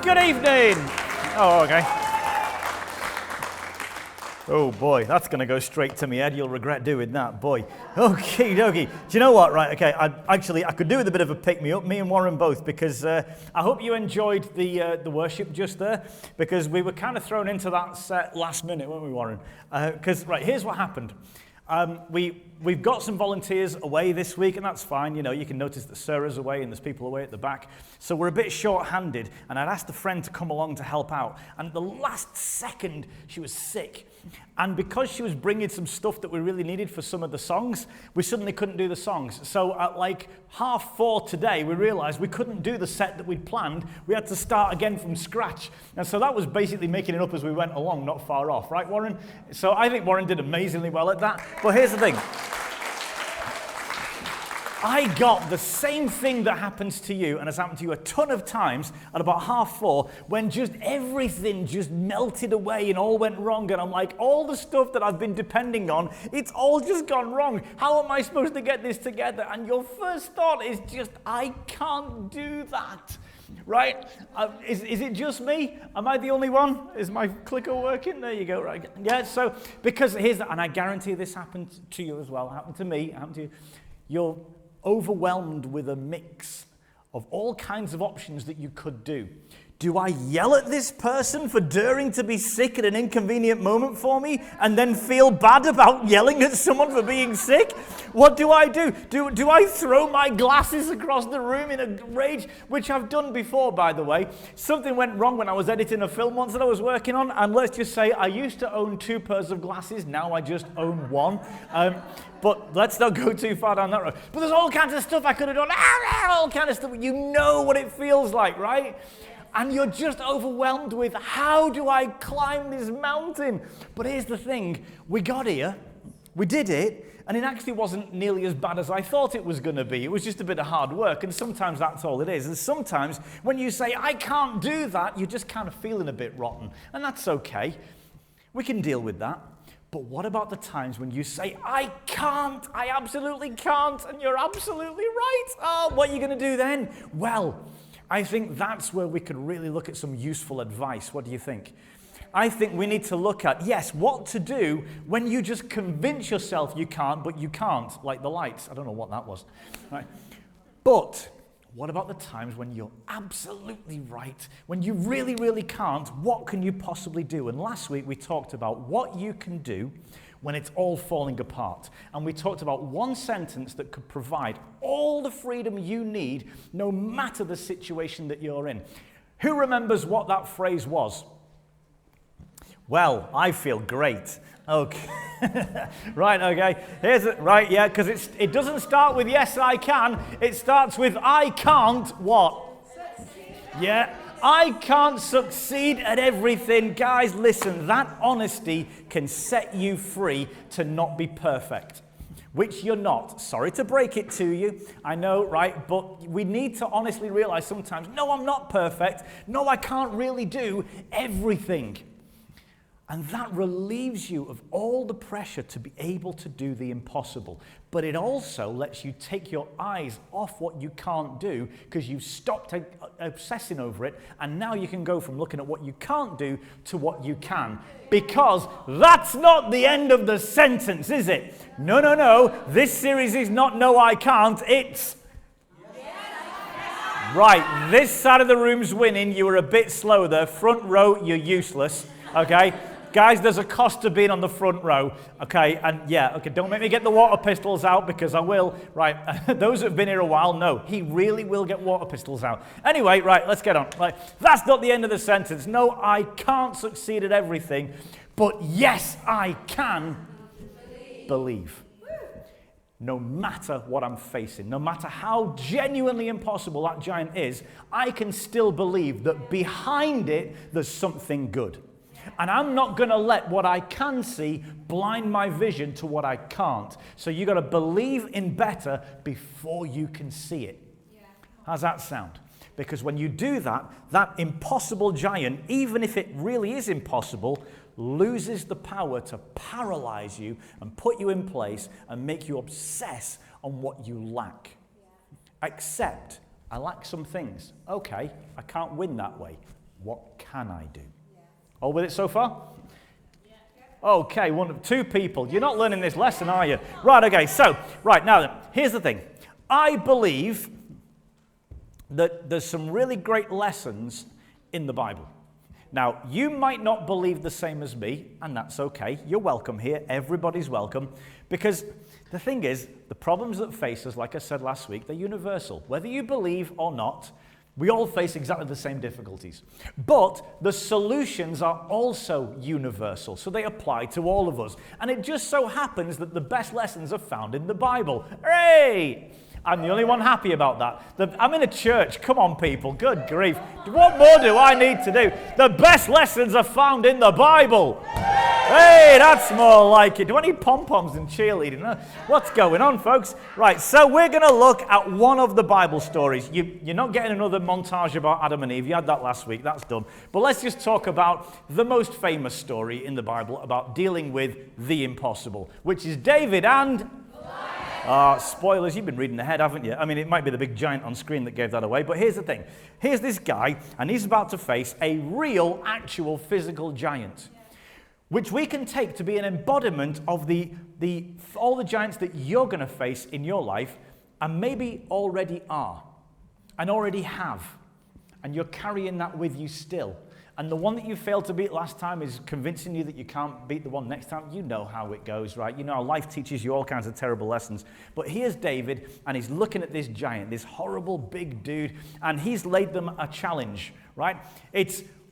Good evening. Oh, okay. Oh boy, that's going to go straight to my head. You'll regret doing that, boy. Okay, dokie. Do you know what? Right, okay. I could do with a bit of a pick-me-up, me and Warren both, because I hope you enjoyed the worship just there, because we were kind of thrown into that set last minute, weren't we, Warren? Because, right, here's what happened. We've got some volunteers away this week, and that's fine. You know, you can notice that Sarah's away and there's people away at the back. So we're a bit short-handed, and I'd asked a friend to come along to help out. And at the last second, she was sick. And because she was bringing some stuff that we really needed for some of the songs, we suddenly couldn't do the songs. So at like 4:30 today, we realized we couldn't do the set that we'd planned. We had to start again from scratch. And so that was basically making it up as we went along, not far off. Right, Warren? So I think Warren did amazingly well at that. But here's the thing. I got the same thing that happens to you, and has happened to you a ton of times, at about 4:30, when just everything just melted away and all went wrong, and I'm like, all the stuff that I've been depending on, it's all just gone wrong. How am I supposed to get this together? And your first thought is just, I can't do that. Right? Is it just me? Am I the only one? Is my clicker working? There you go. Right. Yeah, so, because here's that, and I guarantee this happened to you as well. It happened to me. It happened to you. You're overwhelmed with a mix of all kinds of options that you could do. Do I yell at this person for daring to be sick at an inconvenient moment for me and then feel bad about yelling at someone for being sick? What do I do? Do I throw my glasses across the room in a rage? Which I've done before, by the way. Something went wrong when I was editing a film once that I was working on, and let's just say I used to own 2 pairs of glasses, now I just own 1. But let's not go too far down that road. But there's all kinds of stuff I could have done. All kinds of stuff. You know what it feels like, right? And you're just overwhelmed with, how do I climb this mountain? But here's the thing. We got here. We did it. And it actually wasn't nearly as bad as I thought it was going to be. It was just a bit of hard work. And sometimes that's all it is. And sometimes when you say, I can't do that, you're just kind of feeling a bit rotten. And that's okay. We can deal with that. But what about the times when you say, I can't, I absolutely can't, and you're absolutely right? Oh, what are you going to do then? Well, I think that's where we could really look at some useful advice. What do you think? I think we need to look at, yes, what to do when you just convince yourself you can't, but you can't, like the lights. I don't know what that was. Right. But what about the times when you're absolutely right? When you really, really can't, what can you possibly do? And last week we talked about what you can do when it's all falling apart. And we talked about one sentence that could provide all the freedom you need, no matter the situation that you're in. Who remembers what that phrase was? Well, I feel great. Okay. Right, okay. Here's it. Right, yeah, because it doesn't start with yes, I can. It starts with I can't what? Succeed. Yeah. I can't succeed at everything. Guys, listen, that honesty can set you free to not be perfect, which you're not. Sorry to break it to you. I know, right? But we need to honestly realize sometimes, no, I'm not perfect. No, I can't really do everything. And that relieves you of all the pressure to be able to do the impossible. But it also lets you take your eyes off what you can't do because you've stopped obsessing over it. And now you can go from looking at what you can't do to what you can. Because that's not the end of the sentence, is it? No, no, no. This series is not no, I can't. It's right. This side of the room's winning. You were a bit slow there. Front row, you're useless. Okay? Guys, there's a cost to being on the front row, okay? And yeah, okay, don't make me get the water pistols out because I will. Right, those that have been here a while know he really will get water pistols out. Anyway, right, let's get on. Right, that's not the end of the sentence. No, I can't succeed at everything, but yes, I can believe. No matter what I'm facing, no matter how genuinely impossible that giant is, I can still believe that behind it, there's something good. And I'm not going to let what I can see blind my vision to what I can't. So you got to believe in better before you can see it. Yeah. How's that sound? Because when you do that, that impossible giant, even if it really is impossible, loses the power to paralyze you and put you in place and make you obsess on what you lack. Yeah. Except, I lack some things. Okay, I can't win that way. what can I do? All with it so far? Okay, two people. You're not learning this lesson, are you? Right, okay, so, right, now then, here's the thing. I believe that there's some really great lessons in the Bible. Now, you might not believe the same as me, and that's okay. You're welcome here. Everybody's welcome. Because the thing is, the problems that face us, like I said last week, they're universal. Whether you believe or not, we all face exactly the same difficulties. But the solutions are also universal, so they apply to all of us. And it just so happens that the best lessons are found in the Bible. Hooray! I'm the only one happy about that. I'm in a church. Come on, people. Good grief. What more do I need to do? The best lessons are found in the Bible. Hey, that's more like it. Do I need pom-poms and cheerleading? What's going on, folks? Right, so we're going to look at one of the Bible stories. You're not getting another montage about Adam and Eve. You had that last week. That's done. But let's just talk about the most famous story in the Bible about dealing with the impossible, which is David and... spoilers, you've been reading ahead, haven't you? I mean, it might be the big giant on screen that gave that away, but here's the thing. Here's this guy, and he's about to face a real, actual, physical giant, which we can take to be an embodiment of all the giants that you're going to face in your life, and maybe already are, and already have, and you're carrying that with you still. And the one that you failed to beat last time is convincing you that you can't beat the one next time. You know how it goes, right? You know how life teaches you all kinds of terrible lessons. But here's David, and he's looking at this giant, this horrible big dude, and he's laid them a challenge, right?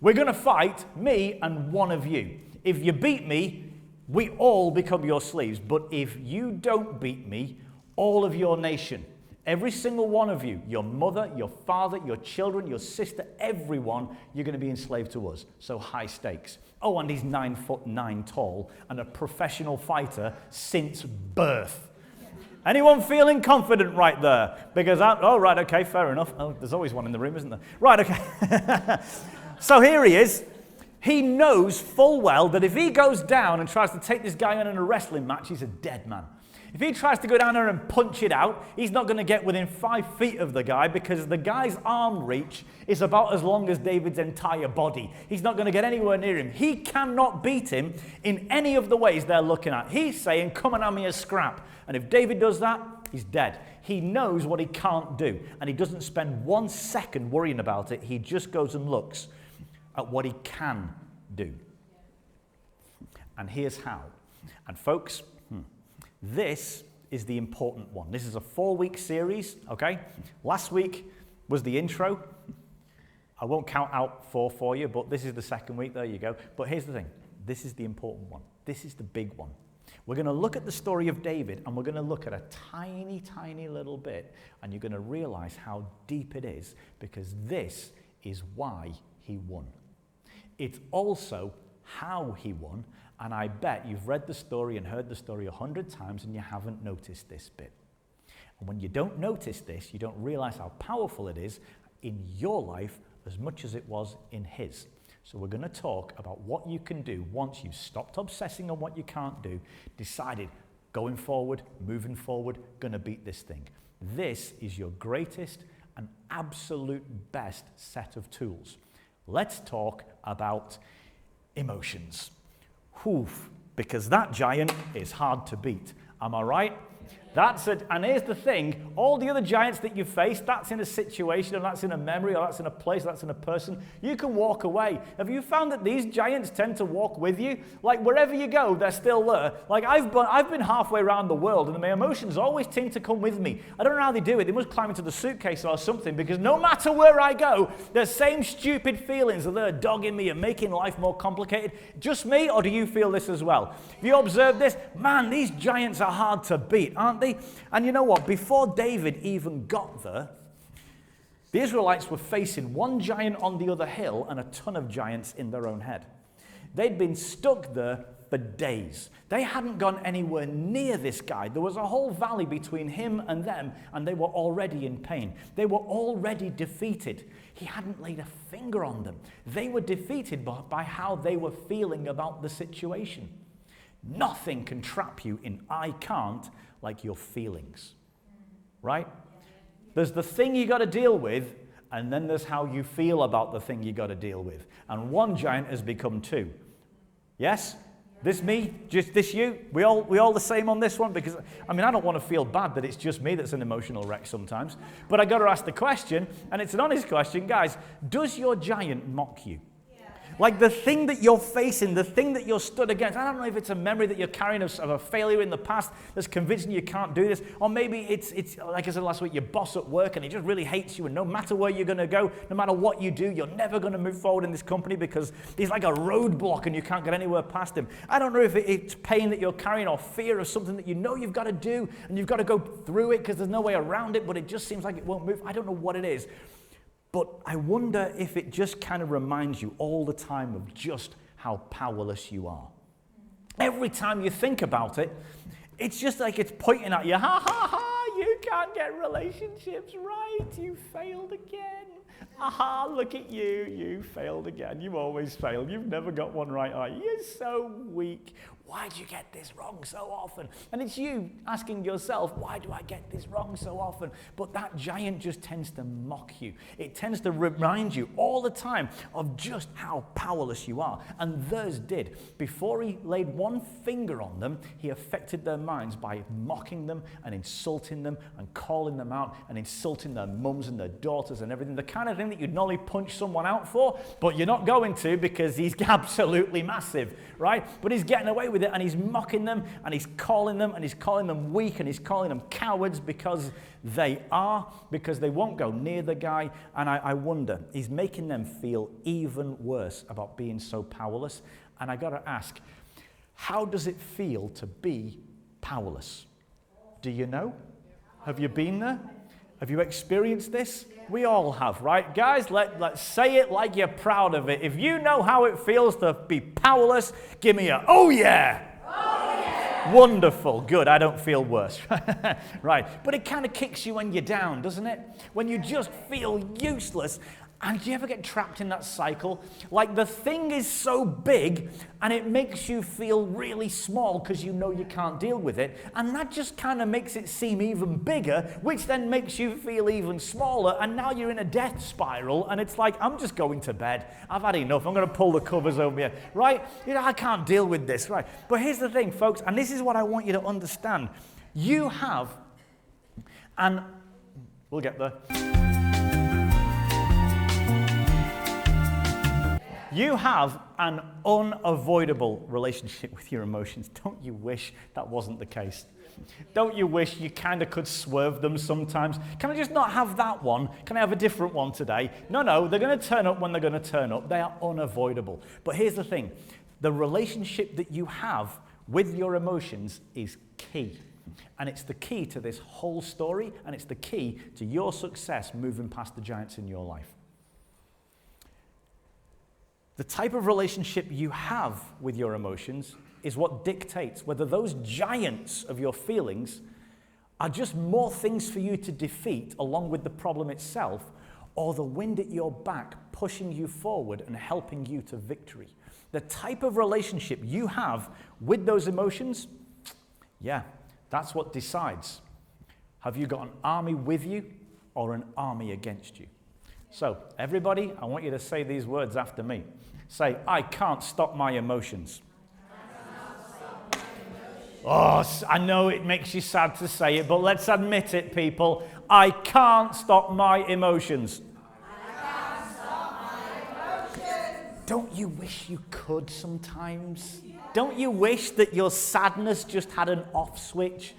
We're going to fight, me and one of you. If you beat me, we all become your slaves. But if you don't beat me, all of your nation, every single one of you, your mother, your father, your children, your sister, everyone, you're going to be enslaved to us. So high stakes. Oh, and he's 9'9" tall and a professional fighter since birth. Anyone feeling confident right there? Because, right, okay, fair enough. Oh, there's always one in the room, isn't there? Right, okay. So here he is. He knows full well that if he goes down and tries to take this guy on in a wrestling match, he's a dead man. If he tries to go down there and punch it out, he's not going to get within 5 feet of the guy because the guy's arm reach is about as long as David's entire body. He's not going to get anywhere near him. He cannot beat him in any of the ways they're looking at. He's saying, come and have me a scrap. And if David does that, he's dead. He knows what he can't do. And he doesn't spend 1 second worrying about it. He just goes and looks at what he can do. And here's how. And folks, this is the important one. This is a 4-week series, okay? Last week was the intro. I won't count out 4 for you, but this is the second week. There you go. But here's the thing. This is the important one. This is the big one. We're going to look at the story of David, and we're going to look at a tiny, tiny little bit, and you're going to realize how deep it is, because this is why he won. It's also how he won. And I bet you've read the story and heard the story 100 times and you haven't noticed this bit. And when you don't notice this, you don't realize how powerful it is in your life as much as it was in his. So we're going to talk about what you can do once you've stopped obsessing on what you can't do, decided going forward, moving forward, going to beat this thing. This is your greatest and absolute best set of tools. Let's talk about emotions. Oof, because that giant is hard to beat. Am I right? That's it. And here's the thing. All the other giants that you face, that's in a situation, or that's in a memory, or that's in a place, or that's in a person. You can walk away. Have you found that these giants tend to walk with you? Like wherever you go, they're still there. Like I've been halfway around the world, and my emotions always seem to come with me. I don't know how they do it. They must climb into the suitcase or something, because no matter where I go, the same stupid feelings are there dogging me and making life more complicated. Just me, or do you feel this as well? Have you observed this? Man, these giants are hard to beat, aren't they? And you know what? Before David even got there, the Israelites were facing one giant on the other hill and a ton of giants in their own head. They'd been stuck there for days. They hadn't gone anywhere near this guy. There was a whole valley between him and them, and they were already in pain. They were already defeated. He hadn't laid a finger on them. They were defeated by how they were feeling about the situation. Nothing can trap you in I can't like your feelings, right? There's the thing you got to deal with, And then there's how you feel about the thing you got to deal with. And one giant has become two. Yes? This me? Just this you? We all the same on this one? Because, I mean, I don't want to feel bad that it's just me that's an emotional wreck sometimes. But I got to ask the question, and it's an honest question, guys, does your giant mock you? Like the thing that you're facing, the thing that you're stood against. I don't know if it's a memory that you're carrying of a failure in the past that's convincing you can't do this. Or maybe it's like I said last week, your boss at work and he just really hates you. And no matter where you're going to go, no matter what you do, you're never going to move forward in this company because he's like a roadblock and you can't get anywhere past him. I don't know if it's pain that you're carrying or fear of something that you know you've got to do. And you've got to go through it because there's no way around it. But it just seems like it won't move. I don't know what it is. But I wonder if it just kind of reminds you all the time of just how powerless you are. Every time you think about it, it's just like it's pointing at you, ha ha ha, you can't get relationships right, you failed again. Aha, look at you, you failed again. You always fail. You've never got one right, are you? You're so weak. Why do you get this wrong so often? And it's you asking yourself, why do I get this wrong so often? But that giant just tends to mock you. It tends to remind you all the time of just how powerless you are. And theirs did. Before he laid one finger on them, he affected their minds by mocking them and insulting them and calling them out and insulting their mums and their daughters and everything. The kind of thing that you'd normally punch someone out for, but you're not going to because he's absolutely massive, right? But he's getting away with it, and he's mocking them, and he's calling them weak, and he's calling them cowards because they won't go near the guy. And I wonder, he's making them feel even worse about being so powerless. And I got to ask, how does it feel to be powerless? Do you know? Have you been there? Have you experienced this? We all have, right? Guys, let's say it like you're proud of it. If you know how it feels to be powerless, give me a, oh yeah! Oh yeah! Wonderful, good, I don't feel worse. Right, but it kind of kicks you when you're down, doesn't it? When you just feel useless. And do you ever get trapped in that cycle? Like the thing is so big and it makes you feel really small because you know you can't deal with it. And that just kind of makes it seem even bigger, which then makes you feel even smaller. And now you're in a death spiral and it's like, I'm just going to bed. I've had enough. I'm going to pull the covers over here, right? You know, I can't deal with this, right? But here's the thing, folks, and this is what I want you to understand. You have, and we'll get there. You have an unavoidable relationship with your emotions. Don't you wish that wasn't the case? Don't you wish you kind of could swerve them sometimes? Can I just not have that one? Can I have a different one today? No, they're going to turn up when they're going to turn up. They are unavoidable. But here's the thing. The relationship that you have with your emotions is key. And it's the key to this whole story, and it's the key to your success moving past the giants in your life. The type of relationship you have with your emotions is what dictates whether those giants of your feelings are just more things for you to defeat along with the problem itself, or the wind at your back pushing you forward and helping you to victory. The type of relationship you have with those emotions, yeah, that's what decides. Have you got an army with you or an army against you? So, everybody, I want you to say these words after me. Say, I can't stop my emotions. Oh, I know it makes you sad to say it, but let's admit it, people. I can't stop my emotions. I can't stop my emotions. Don't you wish you could sometimes? Don't you wish that your sadness just had an off switch?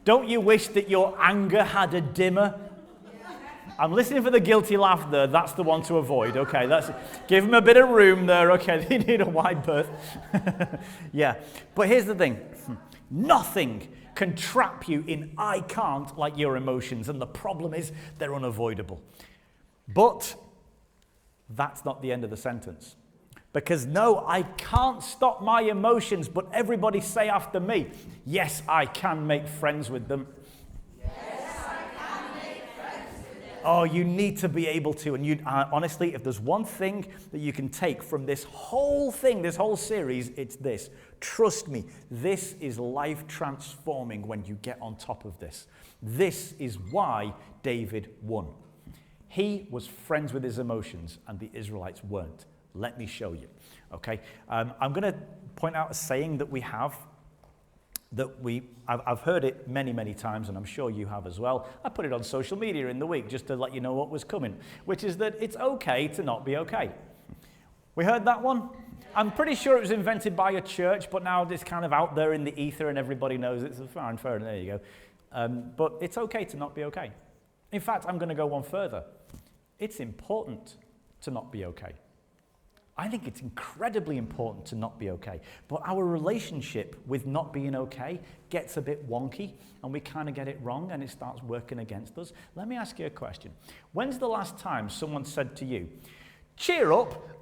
Don't you wish that your anger had a dimmer? I'm listening for the guilty laugh there. That's the one to avoid. Okay, give them a bit of room there. Okay, they need a wide berth. Yeah, but here's the thing. Nothing can trap you in I can't like your emotions. And the problem is they're unavoidable. But that's not the end of the sentence. Because no, I can't stop my emotions. But everybody say after me, yes, I can make friends with them. Oh, you need to be able to. And you honestly, if there's one thing that you can take from this whole thing, this whole series, it's this. Trust me, this is life transforming when you get on top of this. This is why David won. He was friends with his emotions, and the Israelites weren't. Let me show you. Okay? I'm going to point out a saying that we have, I've heard it many, many times, and I'm sure you have as well. I put it on social media in the week just to let you know what was coming, which is that it's okay to not be okay. We heard that one? I'm pretty sure it was invented by a church, but now it's kind of out there in the ether and everybody knows it's fine, fair, there you go. But it's okay to not be okay. In fact, I'm going to go one further. It's important to not be okay. I think it's incredibly important to not be okay. But our relationship with not being okay gets a bit wonky, and we kind of get it wrong, and it starts working against us. Let me ask you a question. When's the last time someone said to you, cheer up,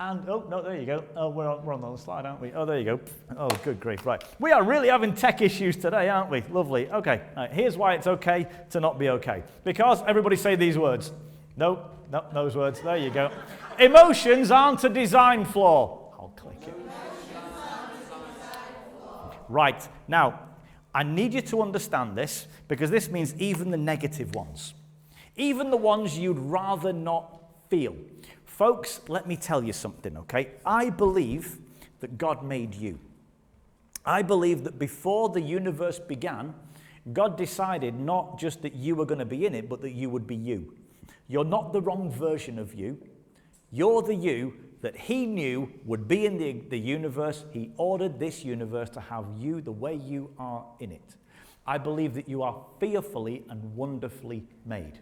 and, oh, no, there you go. Oh, we're on the slide, aren't we? Oh, there you go. Oh, good grief, right. We are really having tech issues today, aren't we? Lovely. Okay, right, here's why it's okay to not be okay. Because, everybody say these words. No, those words. There you go. Emotions aren't a design flaw. I'll click it. Right, now, I need you to understand this, because this means even the negative ones. Even the ones you'd rather not feel. Folks, let me tell you something, okay? I believe that God made you. I believe that before the universe began, God decided not just that you were going to be in it, but that you would be you. You're not the wrong version of you. You're the you that he knew would be in the universe. He ordered this universe to have you the way you are in it. I believe that you are fearfully and wonderfully made.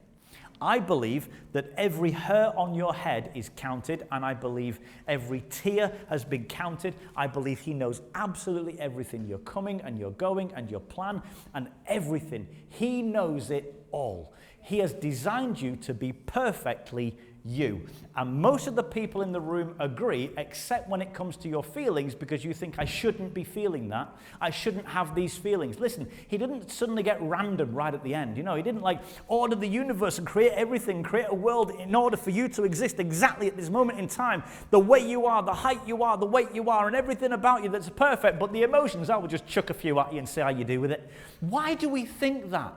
I believe that every hair on your head is counted, and I believe every tear has been counted. I believe he knows absolutely everything. You're coming and you're going and your plan and everything. He knows it all. He has designed you to be perfectly you. And most of the people in the room agree, except when it comes to your feelings, because you think, I shouldn't be feeling that. I shouldn't have these feelings. Listen, he didn't suddenly get random right at the end. You know, he didn't like order the universe and create everything, create a world in order for you to exist exactly at this moment in time. The way you are, the height you are, the weight you are, and everything about you that's perfect. But the emotions, I will just chuck a few at you and see how you do with it. Why do we think that?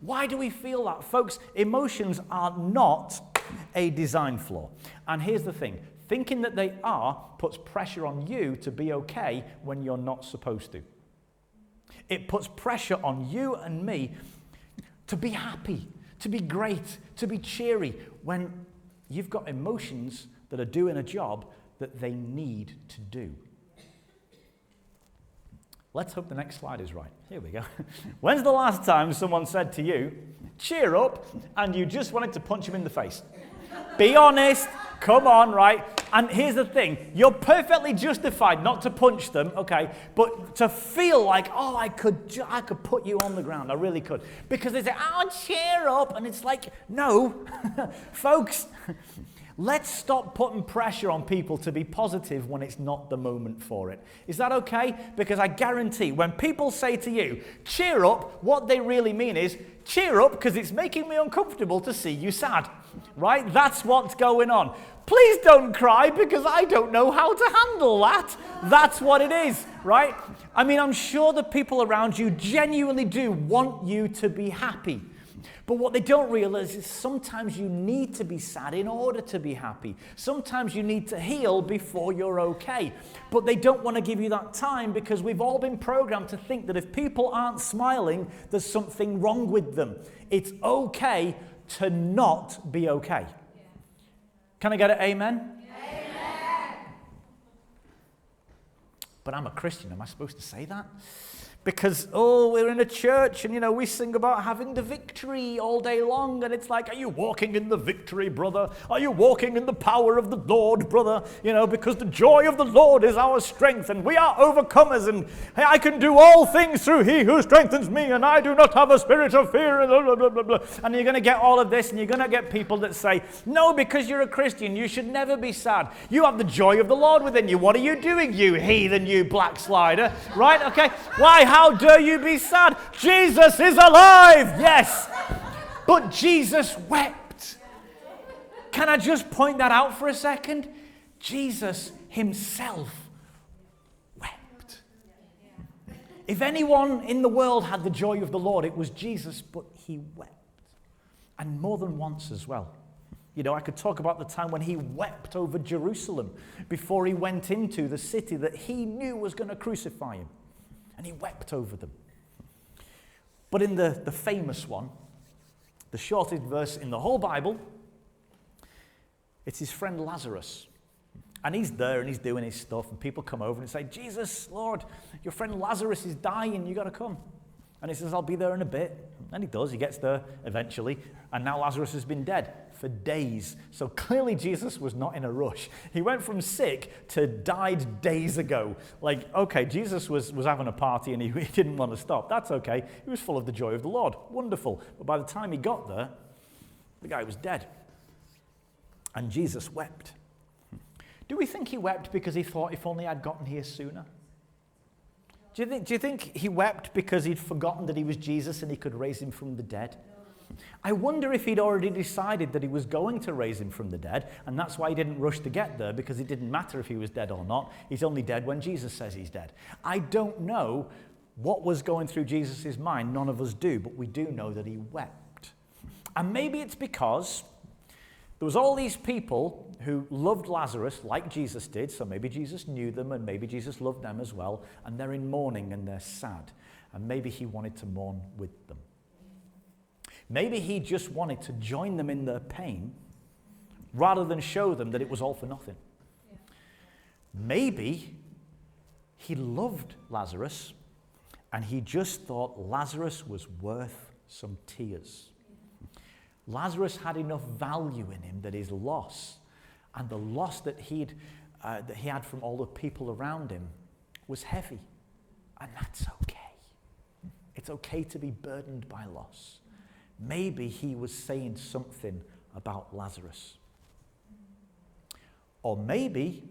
Why do we feel that? Folks, emotions are not a design flaw. And here's the thing. Thinking that they are puts pressure on you to be okay when you're not supposed to. It puts pressure on you and me to be happy, to be great, to be cheery, when you've got emotions that are doing a job that they need to do. Let's hope the next slide is right. Here we go. When's the last time someone said to you, cheer up, and you just wanted to punch him in the face? Be honest. Come on, right? And here's the thing. You're perfectly justified not to punch them, okay? But to feel like, oh, I could put you on the ground. I really could. Because they say, oh, cheer up. And it's like, no. Folks, let's stop putting pressure on people to be positive when it's not the moment for it. Is that okay? Because I guarantee when people say to you, cheer up, what they really mean is, cheer up because it's making me uncomfortable to see you sad. Right? That's what's going on. Please don't cry because I don't know how to handle that. That's what it is, right? I mean, I'm sure the people around you genuinely do want you to be happy. But what they don't realize is sometimes you need to be sad in order to be happy. Sometimes you need to heal before you're okay. But they don't want to give you that time because we've all been programmed to think that if people aren't smiling, there's something wrong with them. It's okay to not be okay. Can I get an amen? Amen. But I'm a Christian. Am I supposed to say that? Because, oh, we're in a church and, you know, we sing about having the victory all day long. And it's like, are you walking in the victory, brother? Are you walking in the power of the Lord, brother? You know, because the joy of the Lord is our strength and we are overcomers. And hey, I can do all things through he who strengthens me. And I do not have a spirit of fear. And, blah, blah, blah, blah. And you're going to get all of this and you're going to get people that say, no, because you're a Christian, you should never be sad. You have the joy of the Lord within you. What are you doing, you heathen, you backslider? Right? Okay. Why? How dare you be sad? Jesus is alive. Yes. But Jesus wept. Can I just point that out for a second? Jesus himself wept. If anyone in the world had the joy of the Lord, it was Jesus, but he wept. And more than once as well. You know, I could talk about the time when he wept over Jerusalem before he went into the city that he knew was going to crucify him. And he wept over them. But in the famous one, the shortest verse in the whole Bible, it's his friend Lazarus. And he's there and he's doing his stuff, and people come over and say, Jesus, Lord, your friend Lazarus is dying, you got to come. And he says, I'll be there in a bit. And he does, he gets there eventually, and now Lazarus has been dead for days. So clearly Jesus was not in a rush. He went from sick to died days ago. Like, okay, Jesus was having a party and he didn't want to stop. That's okay. He was full of the joy of the Lord. Wonderful. But by the time he got there, the guy was dead. And Jesus wept. Do we think he wept because he thought, if only I'd gotten here sooner? Do you think he wept because he'd forgotten that he was Jesus and he could raise him from the dead? I wonder if he'd already decided that he was going to raise him from the dead, and that's why he didn't rush to get there, because it didn't matter if he was dead or not. He's only dead when Jesus says he's dead. I don't know what was going through Jesus' mind. None of us do, but we do know that he wept. And maybe it's because there was all these people who loved Lazarus like Jesus did, so maybe Jesus knew them and maybe Jesus loved them as well, and they're in mourning and they're sad, and maybe he wanted to mourn with them. Maybe he just wanted to join them in their pain rather than show them that it was all for nothing. Yeah. Maybe he loved Lazarus and he just thought Lazarus was worth some tears. Lazarus had enough value in him that his loss and the loss that he had from all the people around him was heavy. And that's okay. It's okay to be burdened by loss. Maybe he was saying something about Lazarus. Or maybe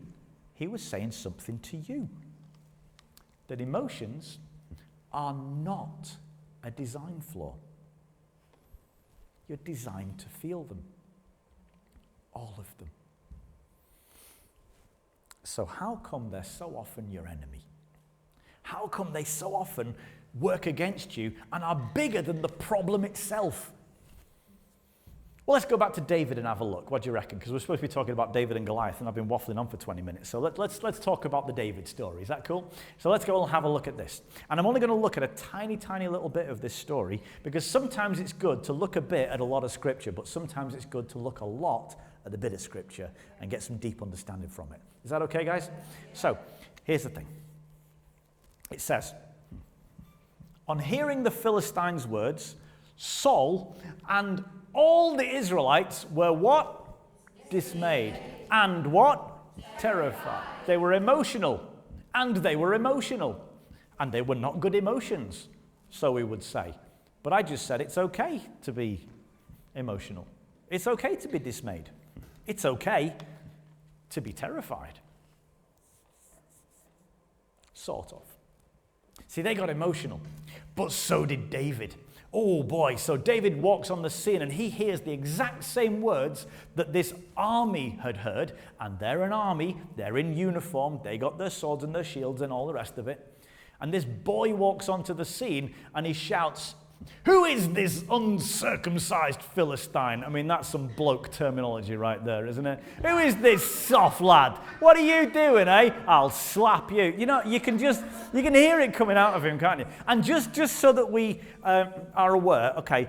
he was saying something to you. That emotions are not a design flaw. You're designed to feel them. All of them. So how come they're so often your enemy? How come they so often work against you and are bigger than the problem itself? Well, let's go back to David and have a look. What do you reckon? Because we're supposed to be talking about David and Goliath, and I've been waffling on for 20 minutes. So let's talk about the David story. Is that cool? So let's go and have a look at this. And I'm only going to look at a tiny, tiny little bit of this story, because sometimes it's good to look a bit at a lot of Scripture, but sometimes it's good to look a lot at the bit of Scripture and get some deep understanding from it. Is that okay, guys? So here's the thing. It says, on hearing the Philistines' words, Saul and all the Israelites were what? Dismayed. And what? Terrified. They were emotional. And they were emotional. And they were not good emotions, so we would say. But I just said it's okay to be emotional. It's okay to be dismayed. It's okay to be terrified. Sort of. See, they got emotional, but so did David. Oh boy, so David walks on the scene and he hears the exact same words that this army had heard, and they're an army, they're in uniform, they got their swords and their shields and all the rest of it. And this boy walks onto the scene and he shouts, "Who is this uncircumcised Philistine?" I mean, that's some bloke terminology right there, isn't it? Who is this soft lad? What are you doing, eh? I'll slap you. You know, you can hear it coming out of him, can't you? And just so that we are aware, okay,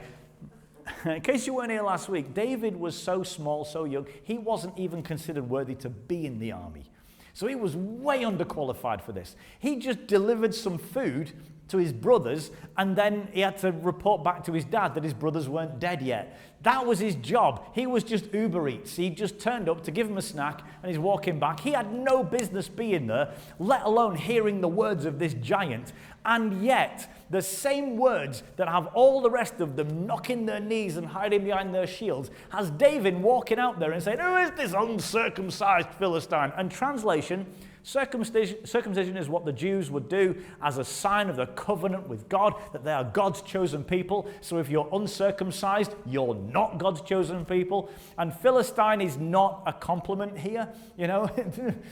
in case you weren't here last week, David was so small, so young, he wasn't even considered worthy to be in the army. So he was way underqualified for this. He just delivered some food to his brothers, and then he had to report back to his dad that his brothers weren't dead yet. That was his job. He was just Uber Eats. He just turned up to give him a snack, and he's walking back. He had no business being there, let alone hearing the words of this giant. And yet, the same words that have all the rest of them knocking their knees and hiding behind their shields has David walking out there and saying, "Who is this uncircumcised Philistine?" And translation, circumcision is what the Jews would do as a sign of the covenant with God, that they are God's chosen people. So if you're uncircumcised, you're not God's chosen people. And Philistine is not a compliment here, you know.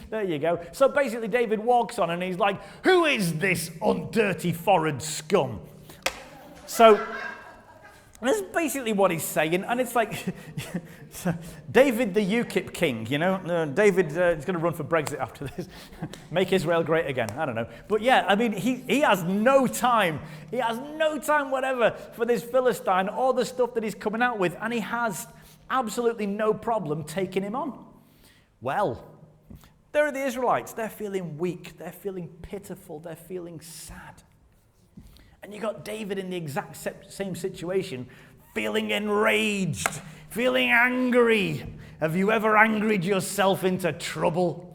There you go. So basically David walks on and he's like, "Who is this dirty foreign scum?" So And that's basically what he's saying. And it's like, David the UKIP king, you know. David is going to run for Brexit after this. Make Israel great again. I don't know. But yeah, I mean, he has no time. He has no time whatever for this Philistine, all the stuff that he's coming out with. And he has absolutely no problem taking him on. Well, there are the Israelites. They're feeling weak. They're feeling pitiful. They're feeling sad. And you got David in the exact same situation, feeling enraged, feeling angry. Have you ever angered yourself into trouble?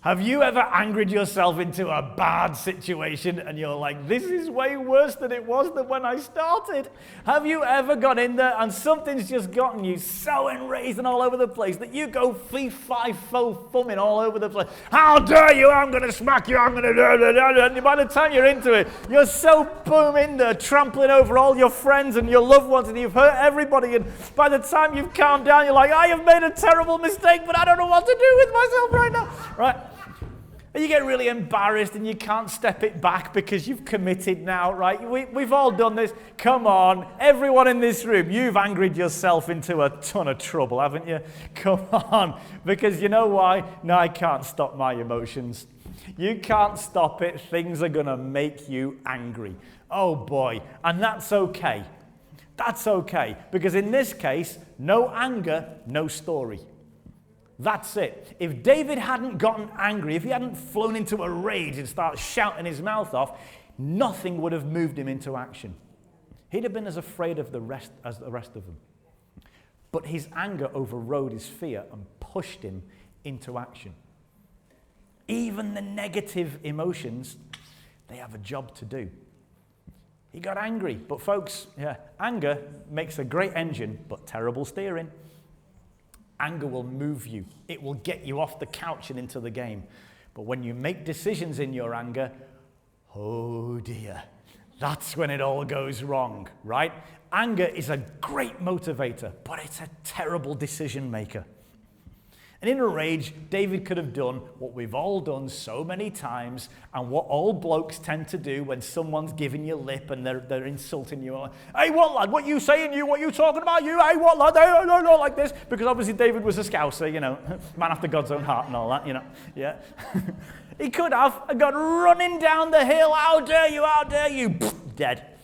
Have you ever angered yourself into a bad situation and you're like, this is way worse than it was than when I started? Have you ever gone in there and something's just gotten you so enraged and all over the place that you go fee-fi-fo-fumming all over the place? How dare you? I'm going to smack you. I'm going to... And by the time you're into it, you're so boom in there, trampling over all your friends and your loved ones, and you've hurt everybody. And by the time you've calmed down, you're like, I have made a terrible mistake, but I don't know what to do with myself right now. Right? And you get really embarrassed and you can't step it back because you've committed now, right? We've all done this. Come on, everyone in this room, you've angered yourself into a ton of trouble, haven't you? Come on, because you know why? No, I can't stop my emotions. You can't stop it. Things are going to make you angry. Oh boy, and that's okay. That's okay, because in this case, no anger, no story. That's it. If David hadn't gotten angry, if he hadn't flown into a rage and started shouting his mouth off, nothing would have moved him into action. He'd have been as afraid of the rest as the rest of them. But his anger overrode his fear and pushed him into action. Even the negative emotions, they have a job to do. He got angry, but folks, anger makes a great engine, but terrible steering. Anger will move you. It will get you off the couch and into the game. But when you make decisions in your anger, oh dear, that's when it all goes wrong, right? Anger is a great motivator, but it's a terrible decision maker. And in a rage, David could have done what we've all done so many times and what all blokes tend to do when someone's giving you lip and they're insulting you. Hey, what lad? What you saying? You? What you talking about? You? Hey, what lad? Hey, no, like this. Because obviously David was a scouser, you know, man after God's own heart and all that, you know. Yeah. He could have gone running down the hill. How dare you? How dare you? Pfft, dead.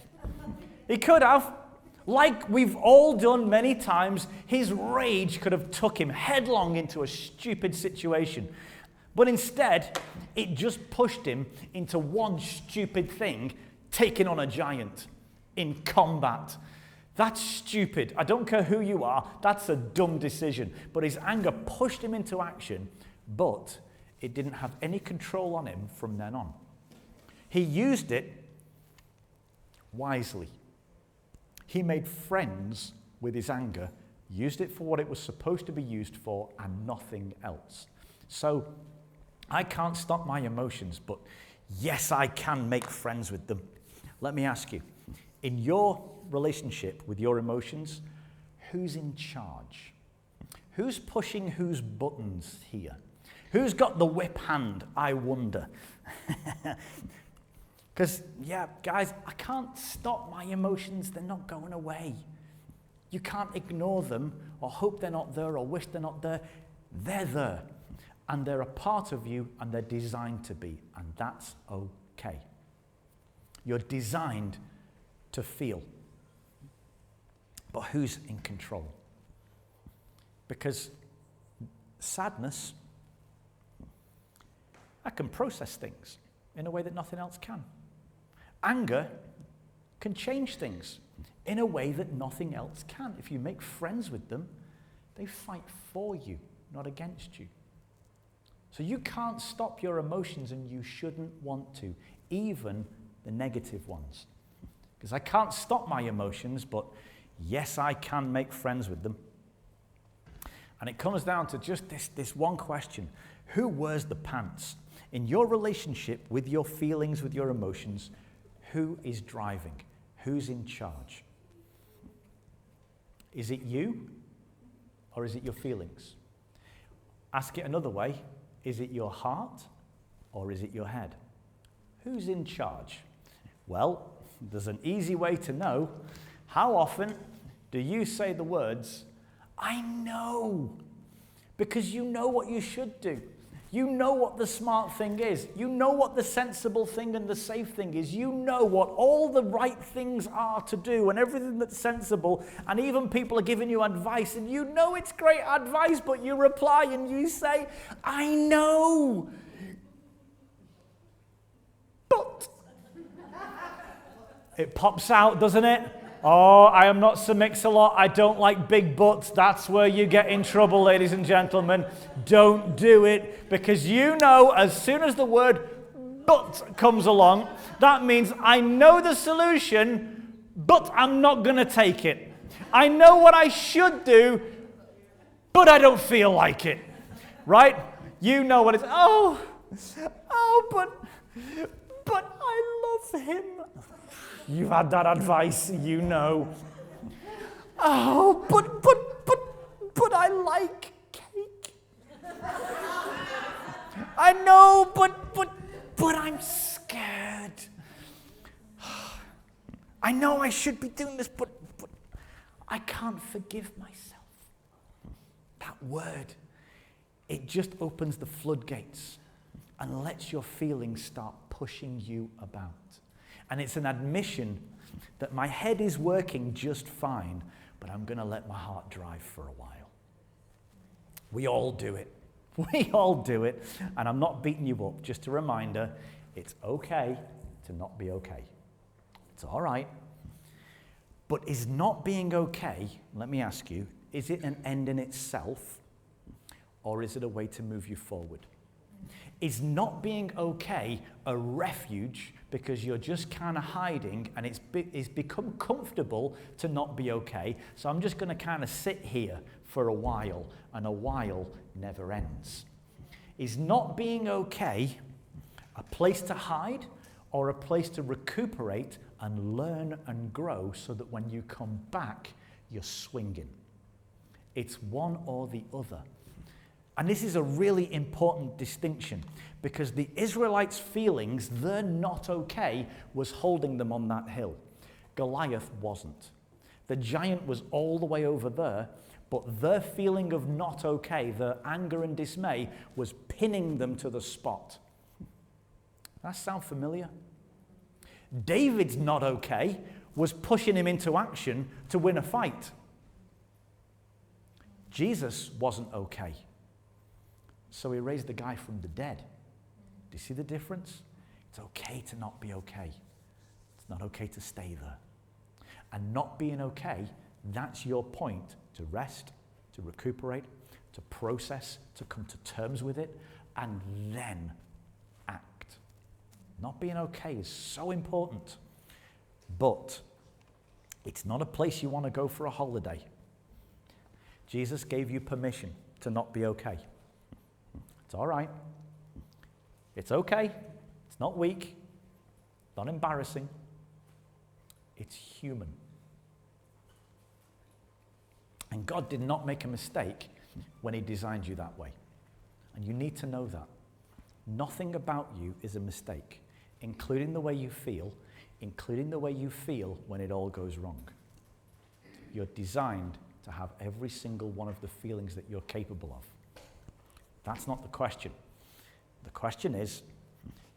He could have. Like we've all done many times, his rage could have took him headlong into a stupid situation. But instead, it just pushed him into one stupid thing, taking on a giant in combat. That's stupid. I don't care who you are, that's a dumb decision. But his anger pushed him into action, but it didn't have any control on him from then on. He used it wisely. He made friends with his anger, used it for what it was supposed to be used for, and nothing else. So, I can't stop my emotions, but yes, I can make friends with them. Let me ask you, in your relationship with your emotions, who's in charge? Who's pushing whose buttons here? Who's got the whip hand, I wonder? Because, guys, I can't stop my emotions. They're not going away. You can't ignore them or hope they're not there or wish they're not there. They're there. And they're a part of you and they're designed to be. And that's okay. You're designed to feel. But who's in control? Because sadness, I can process things in a way that nothing else can. Anger can change things in a way that nothing else can. If you make friends with them, they fight for you, not against you. So you can't stop your emotions, and you shouldn't want to, even the negative ones. Because I can't stop my emotions, but yes, I can make friends with them. And it comes down to just this one question. Who wears the pants? In your relationship with your feelings, with your emotions, who is driving? Who's in charge? Is it you, or is it your feelings? Ask it another way. Is it your heart, or is it your head? Who's in charge? Well, there's an easy way to know. How often do you say the words, I know? Because you know what you should do. You know what the smart thing is. You know what the sensible thing and the safe thing is. You know what all the right things are to do and everything that's sensible. And even people are giving you advice and you know it's great advice, but you reply and you say, I know. But it pops out, doesn't it? Oh, I am not Sir Mix-a-Lot. I don't like big butts. That's where you get in trouble, ladies and gentlemen. Don't do it, because you know as soon as the word but comes along, that means I know the solution, but I'm not going to take it. I know what I should do, but I don't feel like it. Right? You know what it's, but I love him. You've had that advice, you know. Oh, but I like cake. I know, but I'm scared. I know I should be doing this, but I can't forgive myself. That word, it just opens the floodgates and lets your feelings start pushing you about. And it's an admission that my head is working just fine, but I'm going to let my heart drive for a while. We all do it. We all do it. And I'm not beating you up. Just a reminder, it's okay to not be okay. It's all right. But is not being okay, let me ask you, is it an end in itself, or is it a way to move you forward? Is not being okay a refuge because you're just kind of hiding and it's become comfortable to not be okay, so I'm just going to kind of sit here for a while, and a while never ends? Is not being okay a place to hide or a place to recuperate and learn and grow so that when you come back, you're swinging? It's one or the other. And this is a really important distinction, because the Israelites' feelings, they're not okay, was holding them on that hill. Goliath wasn't. The giant was all the way over there, but their feeling of not okay, their anger and dismay, was pinning them to the spot. That sound familiar? David's not okay was pushing him into action to win a fight. Jesus wasn't okay, so he raised the guy from the dead. Do you see the difference? It's okay to not be okay. It's not okay to stay there. And not being okay, that's your point to rest, to recuperate, to process, to come to terms with it, and then act. Not being okay is so important. But it's not a place you want to go for a holiday. Jesus gave you permission to not be okay. It's all right. It's okay. It's not weak. Not embarrassing. It's human. And God did not make a mistake when he designed you that way. And you need to know that. Nothing about you is a mistake, including the way you feel, including the way you feel when it all goes wrong. You're designed to have every single one of the feelings that you're capable of. That's not the question. The question is,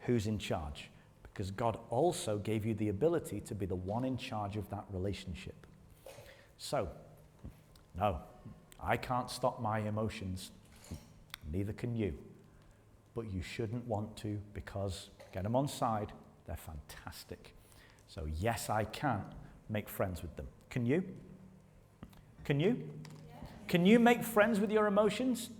who's in charge? Because God also gave you the ability to be the one in charge of that relationship. So, no, I can't stop my emotions. Neither can you. But you shouldn't want to, because get them on side, they're fantastic. So yes, I can make friends with them. Can you? Can you? Yes. Can you make friends with your emotions?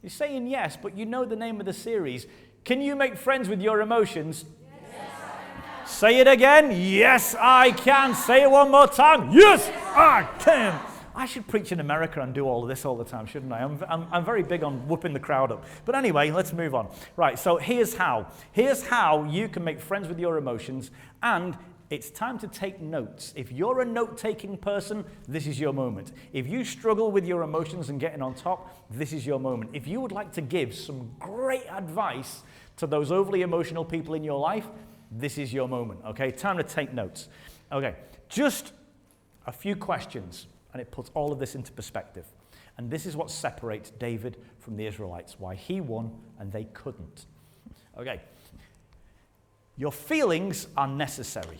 You're saying yes, but you know the name of the series. Can you make friends with your emotions? Yes, I can. Say it again. Yes, I can. Say it one more time. Yes, I can. I should preach in America and do all of this all the time, shouldn't I? I'm very big on whooping the crowd up. But anyway, let's move on. Right, so here's how. Here's how you can make friends with your emotions, and it's time to take notes. If you're a note-taking person, this is your moment. If you struggle with your emotions and getting on top, this is your moment. If you would like to give some great advice to those overly emotional people in your life, this is your moment, okay? Time to take notes. Okay, just a few questions, and it puts all of this into perspective. And this is what separates David from the Israelites, why he won and they couldn't. Okay. Your feelings are necessary.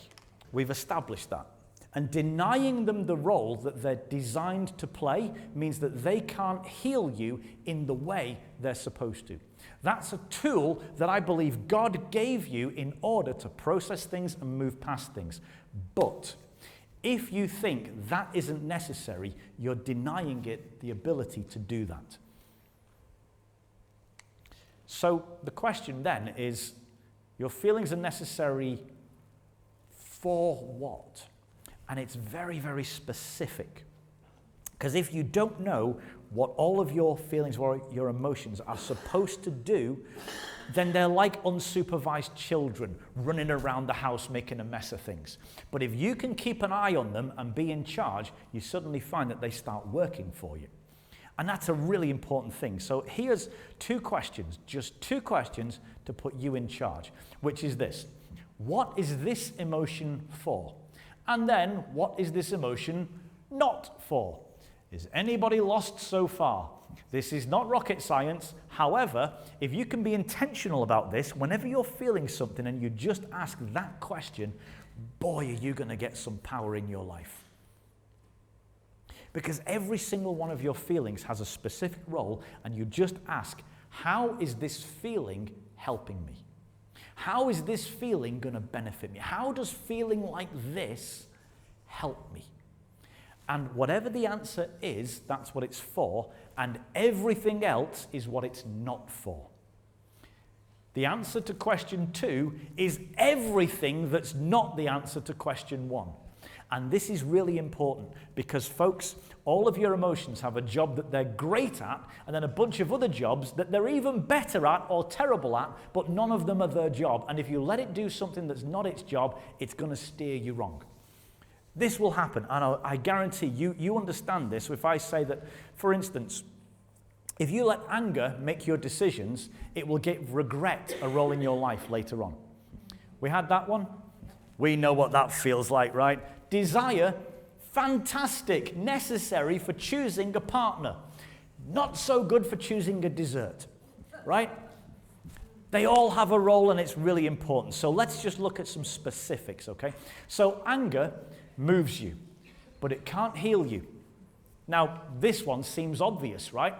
We've established that. And denying them the role that they're designed to play means that they can't heal you in the way they're supposed to. That's a tool that I believe God gave you in order to process things and move past things. But if you think that isn't necessary, you're denying it the ability to do that. So the question then is, your feelings are necessary for what? And it's very, very specific. Because if you don't know what all of your feelings or your emotions are supposed to do, then they're like unsupervised children running around the house making a mess of things. But if you can keep an eye on them and be in charge, you suddenly find that they start working for you. And that's a really important thing. So here's two questions, just two questions to put you in charge, which is this. What is this emotion for? And then, what is this emotion not for? Is anybody lost so far? This is not rocket science. However, if you can be intentional about this, whenever you're feeling something and you just ask that question, boy, are you going to get some power in your life. Because every single one of your feelings has a specific role, and you just ask, how is this feeling helping me? How is this feeling going to benefit me? How does feeling like this help me? And whatever the answer is, that's what it's for, and everything else is what it's not for. The answer to question 2 is everything that's not the answer to question 1. And this is really important because, folks, all of your emotions have a job that they're great at and then a bunch of other jobs that they're even better at or terrible at, but none of them are their job. And if you let it do something that's not its job, it's going to steer you wrong. This will happen, and I guarantee you understand this if I say that, for instance, if you let anger make your decisions, it will give regret a role in your life later on. We had that one? We know what that feels like, right? Desire, fantastic, necessary for choosing a partner. Not so good for choosing a dessert, right? They all have a role and it's really important. So let's just look at some specifics, okay? So anger moves you, but it can't heal you. Now, this one seems obvious, right?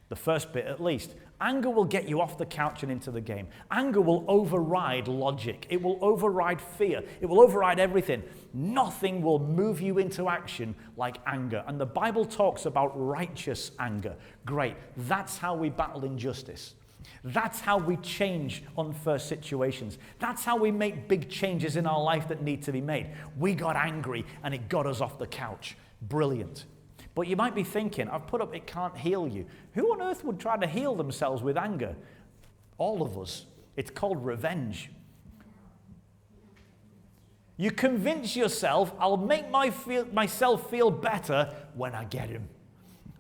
The first bit at least. Anger will get you off the couch and into the game. Anger will override logic. It will override fear. It will override everything. Nothing will move you into action like anger. And the Bible talks about righteous anger. Great. That's how we battle injustice. That's how we change unfair situations. That's how we make big changes in our life that need to be made. We got angry and it got us off the couch. Brilliant. But you might be thinking, I've put up, it can't heal you. Who on earth would try to heal themselves with anger? All of us. It's called revenge. You convince yourself, I'll make myself feel better when I get him.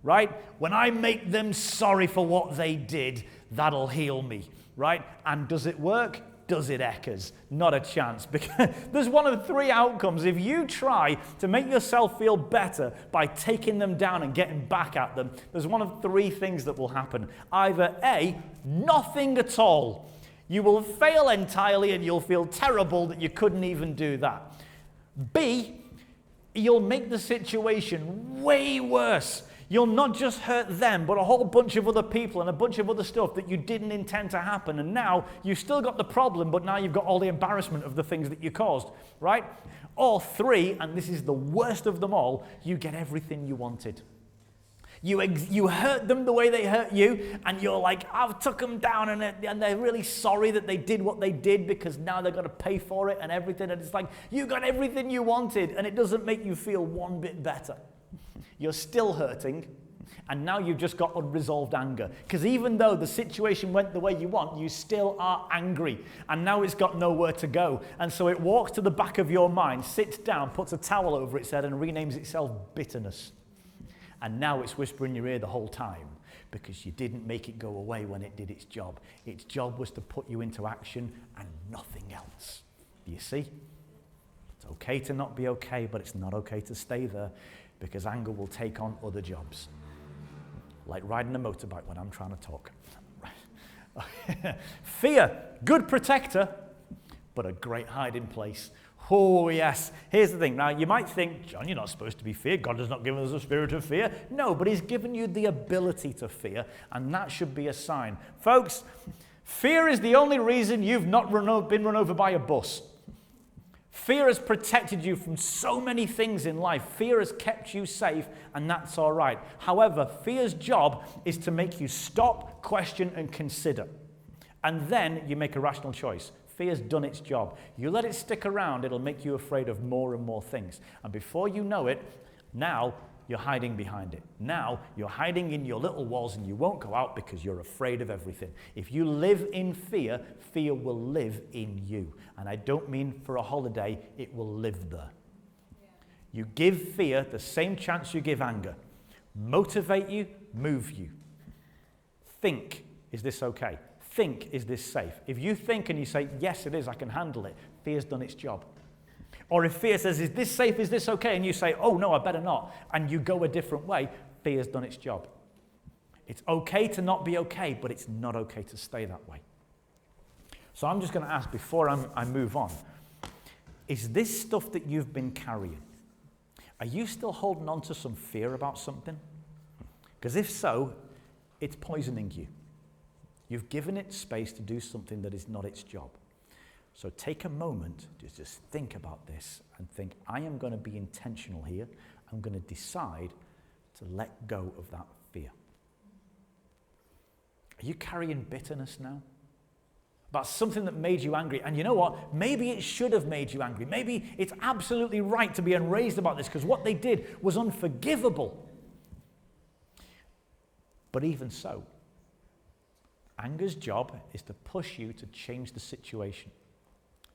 Right? When I make them sorry for what they did, that'll heal me. Right? And does it work? Does it, Eckers? Not a chance. Because there's one of 3 outcomes. If you try to make yourself feel better by taking them down and getting back at them, there's one of 3 things that will happen. Either A, nothing at all. You will fail entirely and you'll feel terrible that you couldn't even do that. B, you'll make the situation way worse. You'll not just hurt them, but a whole bunch of other people and a bunch of other stuff that you didn't intend to happen. And now you've still got the problem, but now you've got all the embarrassment of the things that you caused, right? Or 3, and this is the worst of them all, you get everything you wanted. You hurt them the way they hurt you, and you're like, I've took them down, and they're really sorry that they did what they did because now they're going to pay for it and everything. And it's like, you got everything you wanted, and it doesn't make you feel one bit better. You're still hurting, and now you've just got unresolved anger. Because even though the situation went the way you want, you still are angry. And now it's got nowhere to go. And so it walks to the back of your mind, sits down, puts a towel over its head, and renames itself bitterness. And now it's whispering in your ear the whole time because you didn't make it go away when it did its job. Its job was to put you into action and nothing else. Do you see? It's It's okay to not be okay, but it's not okay to stay there because anger will take on other jobs. Like riding a motorbike when I'm trying to talk. Fear, good protector, but a great hiding place. Oh, yes. Here's the thing. Now, you might think, John, you're not supposed to be feared. God has not given us a spirit of fear. No, but he's given you the ability to fear, and that should be a sign. Folks, fear is the only reason you've not been run over by a bus. Fear has protected you from so many things in life. Fear has kept you safe, and that's all right. However, fear's job is to make you stop, question, and consider. And then you make a rational choice. Fear's done its job. You let it stick around, it'll make you afraid of more and more things. And before you know it, now you're hiding behind it. Now you're hiding in your little walls and you won't go out because you're afraid of everything. If you live in fear, fear will live in you. And I don't mean for a holiday, it will live there. You give fear the same chance you give anger. Motivate you, move you. Think, is this okay? Think, is this safe? If you think and you say, yes, it is, I can handle it, fear's done its job. Or if fear says, is this safe, is this okay? And you say, oh no, I better not, and you go a different way, fear's done its job. It's okay to not be okay, but it's not okay to stay that way. So I'm just going to ask, before I move on, is this stuff that you've been carrying, are you still holding on to some fear about something? Because if so, it's poisoning you. You've given it space to do something that is not its job. So take a moment to just think about this and think, I am going to be intentional here. I'm going to decide to let go of that fear. Are you carrying bitterness now? About something that made you angry. And you know what? Maybe it should have made you angry. Maybe it's absolutely right to be enraged about this because what they did was unforgivable. But even so, anger's job is to push you to change the situation.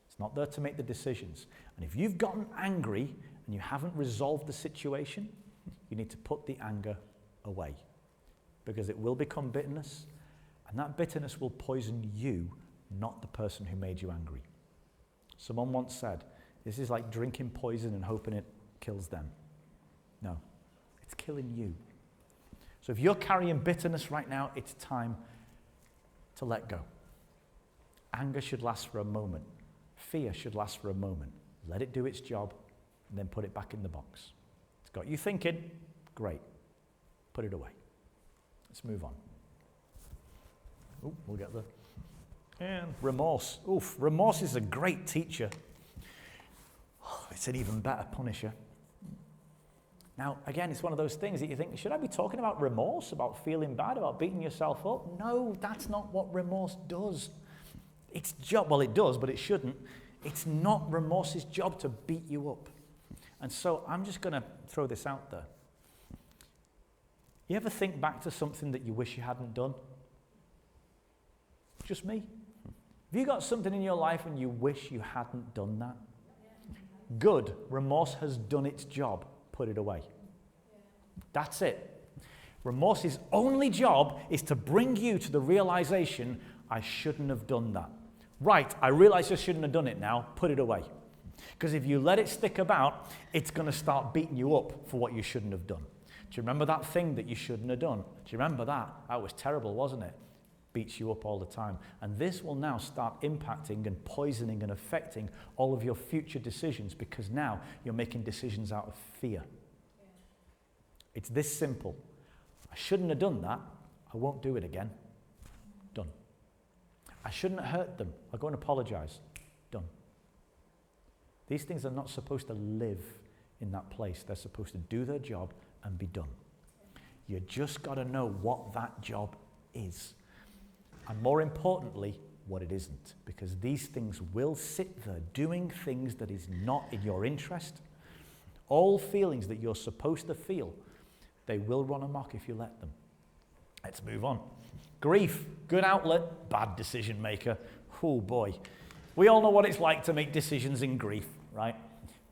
It's not there to make the decisions. And if you've gotten angry and you haven't resolved the situation, you need to put the anger away because it will become bitterness, and that bitterness will poison you, not the person who made you angry. Someone once said, this is like drinking poison and hoping it kills them. No, it's killing you. So if you're carrying bitterness right now, it's time to let go. Anger should last for a moment. Fear should last for a moment. Let it do its job, and then put it back in the box. It's got you thinking, great. Put it away. Let's move on. Oh, we'll get there. And remorse. Oof, remorse is a great teacher. Oh, it's an even better punisher. Now, again, it's one of those things that you think, should I be talking about remorse, about feeling bad, about beating yourself up? No, that's not what remorse does. Its job, well, it does, but it shouldn't. It's not remorse's job to beat you up. And so I'm just going to throw this out there. You ever think back to something that you wish you hadn't done? Just me. Have you got something in your life and you wish you hadn't done that? Good. Remorse has done its job. Put it away. That's it. Remorse's only job is to bring you to the realization, I shouldn't have done that. Right, I realize I shouldn't have done it now. Put it away. Because if you let it stick about, it's going to start beating you up for what you shouldn't have done. Do you remember that thing that you shouldn't have done? Do you remember that? That was terrible, wasn't it? Beats you up all the time. And this will now start impacting and poisoning and affecting all of your future decisions because now you're making decisions out of fear. Yeah. It's this simple. I shouldn't have done that. I won't do it again. Done. I shouldn't have hurt them. I'll go and apologize. Done. These things are not supposed to live in that place. They're supposed to do their job and be done. You just got to know what that job is. And more importantly, what it isn't. Because these things will sit there doing things that is not in your interest. All feelings that you're supposed to feel, they will run amok if you let them. Let's move on. Grief, good outlet, bad decision maker. Oh boy. We all know what it's like to make decisions in grief, right?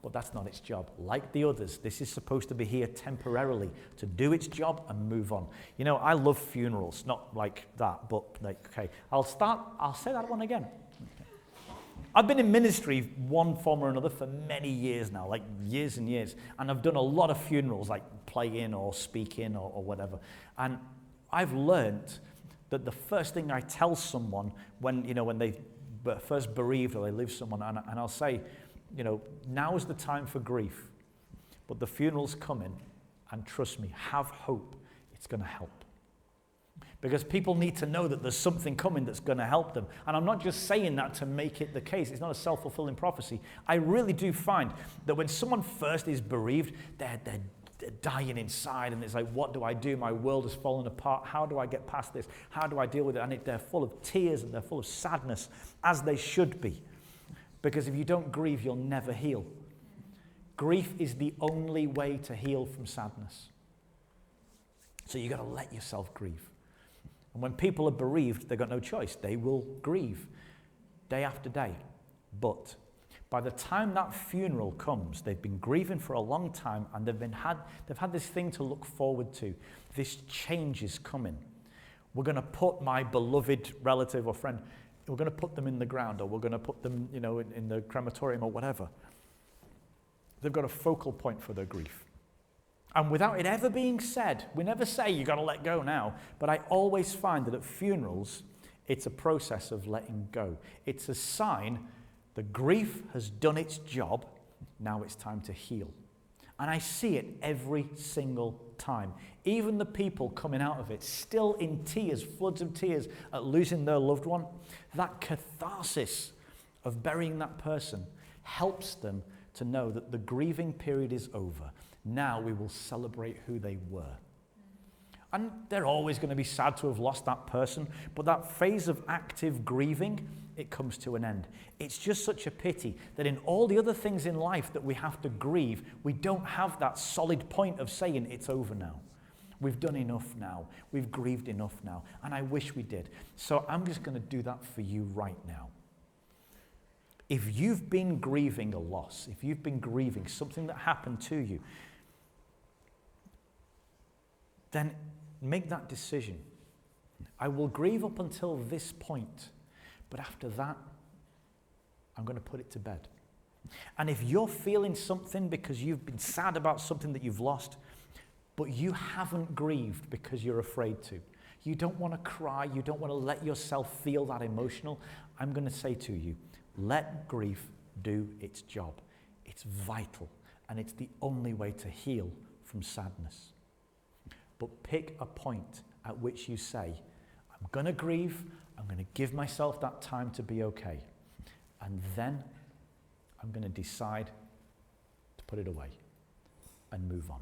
But that's not its job. Like the others, this is supposed to be here temporarily to do its job and move on. You know, I love funerals, not like that, but like, okay. I'll say that one again. Okay. I've been in ministry one form or another for many years now, like years and years, and I've done a lot of funerals, like playing or speaking or whatever. And I've learned that the first thing I tell someone when they first bereaved or they lose someone, and I'll say, now is the time for grief, but the funeral's coming, and trust me, have hope, it's going to help. Because people need to know that there's something coming that's going to help them. And I'm not just saying that to make it the case. It's not a self-fulfilling prophecy. I really do find that when someone first is bereaved, they're dying inside, and it's like, what do I do? My world has fallen apart. How do I get past this? How do I deal with it? And they're full of tears and they're full of sadness, as they should be. Because if you don't grieve, you'll never heal. Grief is the only way to heal from sadness. So you've got to let yourself grieve. And when people are bereaved, they've got no choice. They will grieve day after day. But by the time that funeral comes, they've been grieving for a long time, and they've had this thing to look forward to. This change is coming. We're going to put my beloved relative or friend, we're going to put them in the ground, or we're going to put them, in the crematorium or whatever. They've got a focal point for their grief. And without it ever being said, we never say you've got to let go now, but I always find that at funerals, it's a process of letting go. It's a sign the grief has done its job, now it's time to heal. And I see it every single time. Even the people coming out of it, still in tears, floods of tears at losing their loved one, that catharsis of burying that person helps them to know that the grieving period is over. Now we will celebrate who they were. And they're always going to be sad to have lost that person, but that phase of active grieving, it comes to an end. It's just such a pity that in all the other things in life that we have to grieve, we don't have that solid point of saying it's over now. We've done enough now. We've grieved enough now. And I wish we did. So I'm just going to do that for you right now. If you've been grieving a loss, if you've been grieving something that happened to you, then make that decision. I will grieve up until this point, but after that, I'm going to put it to bed. And if you're feeling something because you've been sad about something that you've lost, but you haven't grieved because you're afraid to, you don't want to cry, you don't want to let yourself feel that emotional, I'm going to say to you, let grief do its job. It's vital, and it's the only way to heal from sadness. But pick a point at which you say, I'm going to grieve, I'm going to give myself that time to be okay. And then I'm going to decide to put it away and move on.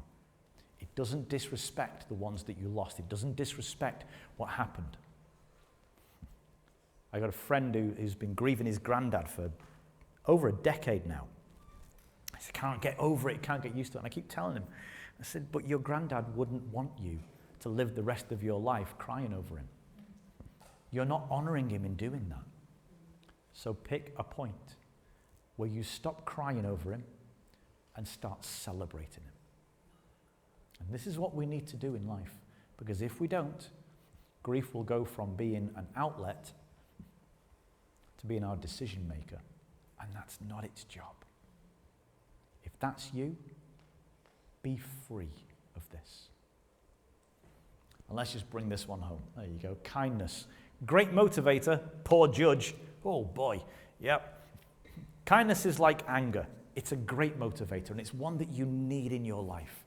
It doesn't disrespect the ones that you lost. It doesn't disrespect what happened. I got a friend who's been grieving his granddad for over a decade now. I said, can't get over it, can't get used to it. And I keep telling him, I said, but your granddad wouldn't want you to live the rest of your life crying over him. You're not honoring him in doing that. So pick a point where you stop crying over him and start celebrating him. And this is what we need to do in life, because if we don't, grief will go from being an outlet to being our decision maker, and that's not its job. If that's you, be free of this. And let's just bring this one home. There you go. Kindness. Great motivator, poor judge. Oh boy. Yep. Kindness is like anger. It's a great motivator, and it's one that you need in your life.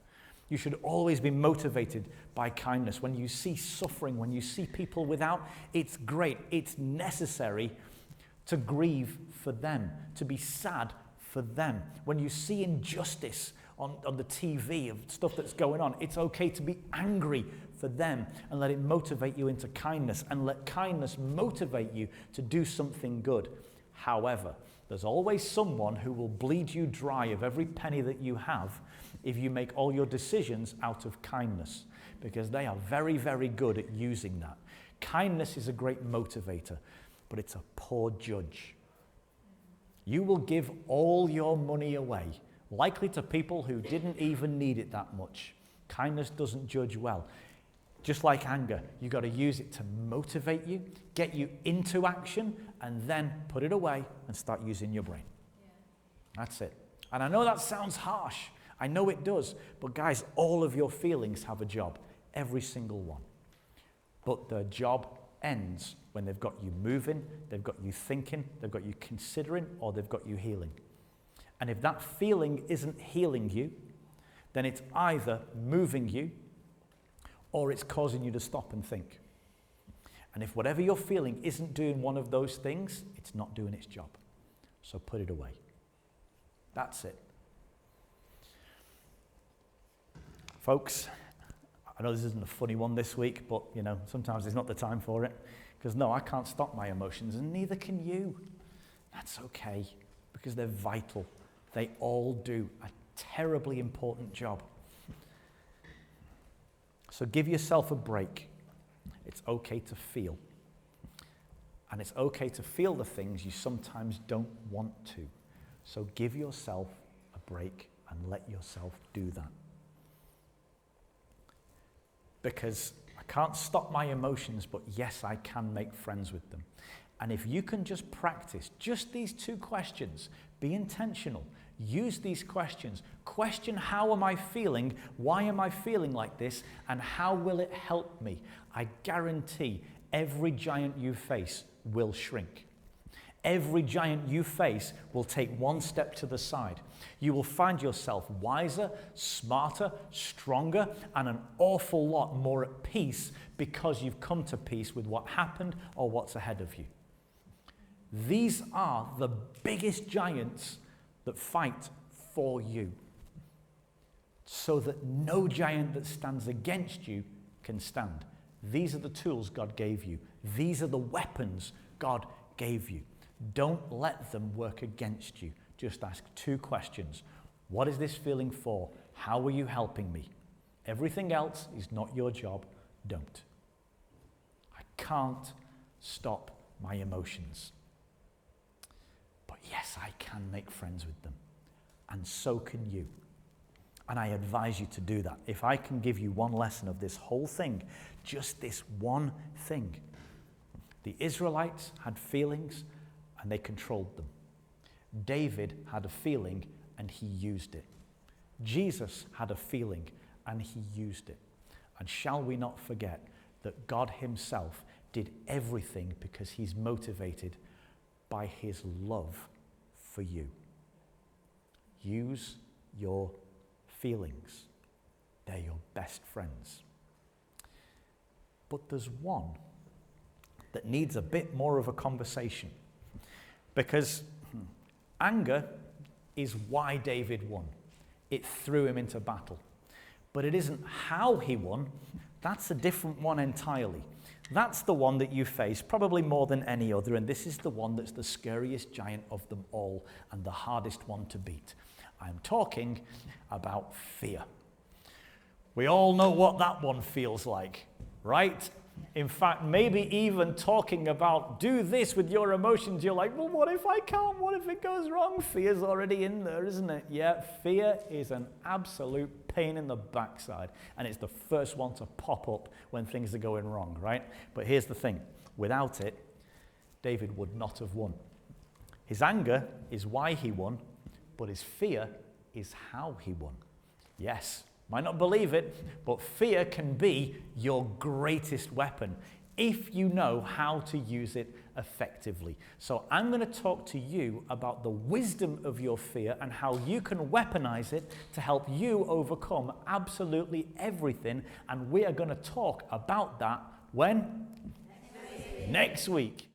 You should always be motivated by kindness. When you see suffering, when you see people without, it's great. It's necessary to grieve for them, to be sad for them. When you see injustice on the TV of stuff that's going on, it's okay to be angry for them and let it motivate you into kindness, and let kindness motivate you to do something good. However, there's always someone who will bleed you dry of every penny that you have if you make all your decisions out of kindness, because they are very, very good at using that. Kindness is a great motivator, but it's a poor judge. You will give all your money away, likely to people who didn't even need it that much. Kindness doesn't judge well. Just like anger, you've got to use it to motivate you, get you into action, and then put it away and start using your brain. That's it. And I know that sounds harsh. I know it does. But guys, all of your feelings have a job. Every single one. But the job ends when they've got you moving, they've got you thinking, they've got you considering, or they've got you healing. And if that feeling isn't healing you, then it's either moving you or it's causing you to stop and think. And if whatever you're feeling isn't doing one of those things, it's not doing its job. So put it away. That's it. Folks, I know this isn't a funny one this week, but sometimes it's not the time for it. Because no, I can't stop my emotions, and neither can you. That's okay, because they're vital. They all do a terribly important job. So give yourself a break. It's okay to feel. And it's okay to feel the things you sometimes don't want to. So give yourself a break and let yourself do that. Because I can't stop my emotions, but yes, I can make friends with them. And if you can just practice just these 2 questions, be intentional, use these questions, question how am I feeling, why am I feeling like this, and how will it help me? I guarantee every giant you face will shrink. Every giant you face will take one step to the side. You will find yourself wiser, smarter, stronger, and an awful lot more at peace because you've come to peace with what happened or what's ahead of you. These are the biggest giants that fight for you, so that no giant that stands against you can stand. These are the tools God gave you. These are the weapons God gave you. Don't let them work against you. Just ask 2 questions. What is this feeling for? How are you helping me? Everything else is not your job. Don't. I can't stop my emotions. But yes, I can make friends with them. And so can you. And I advise you to do that. If I can give you one lesson of this whole thing, just this one thing. The Israelites had feelings and they controlled them. David had a feeling and he used it. Jesus had a feeling and he used it. And shall we not forget that God himself did everything because he's motivated by his love for you. Use your feelings. They're your best friends. But there's one that needs a bit more of a conversation. Because anger is why David won. It threw him into battle. But it isn't how he won. That's a different one entirely. That's the one that you face probably more than any other, and this is the one that's the scariest giant of them all and the hardest one to beat. I'm talking about fear. We all know what that one feels like, right? In fact, maybe even talking about do this with your emotions, you're like, well, what if I can't? What if it goes wrong? Fear's already in there, isn't it? Yeah, fear is an absolute pain in the backside, and it's the first one to pop up when things are going wrong, right? But here's the thing. Without it, David would not have won. His anger is why he won, but his fear is how he won. Yes. Might not believe it, but fear can be your greatest weapon if you know how to use it effectively. So I'm going to talk to you about the wisdom of your fear and how you can weaponize it to help you overcome absolutely everything. And we are going to talk about that when? Next week.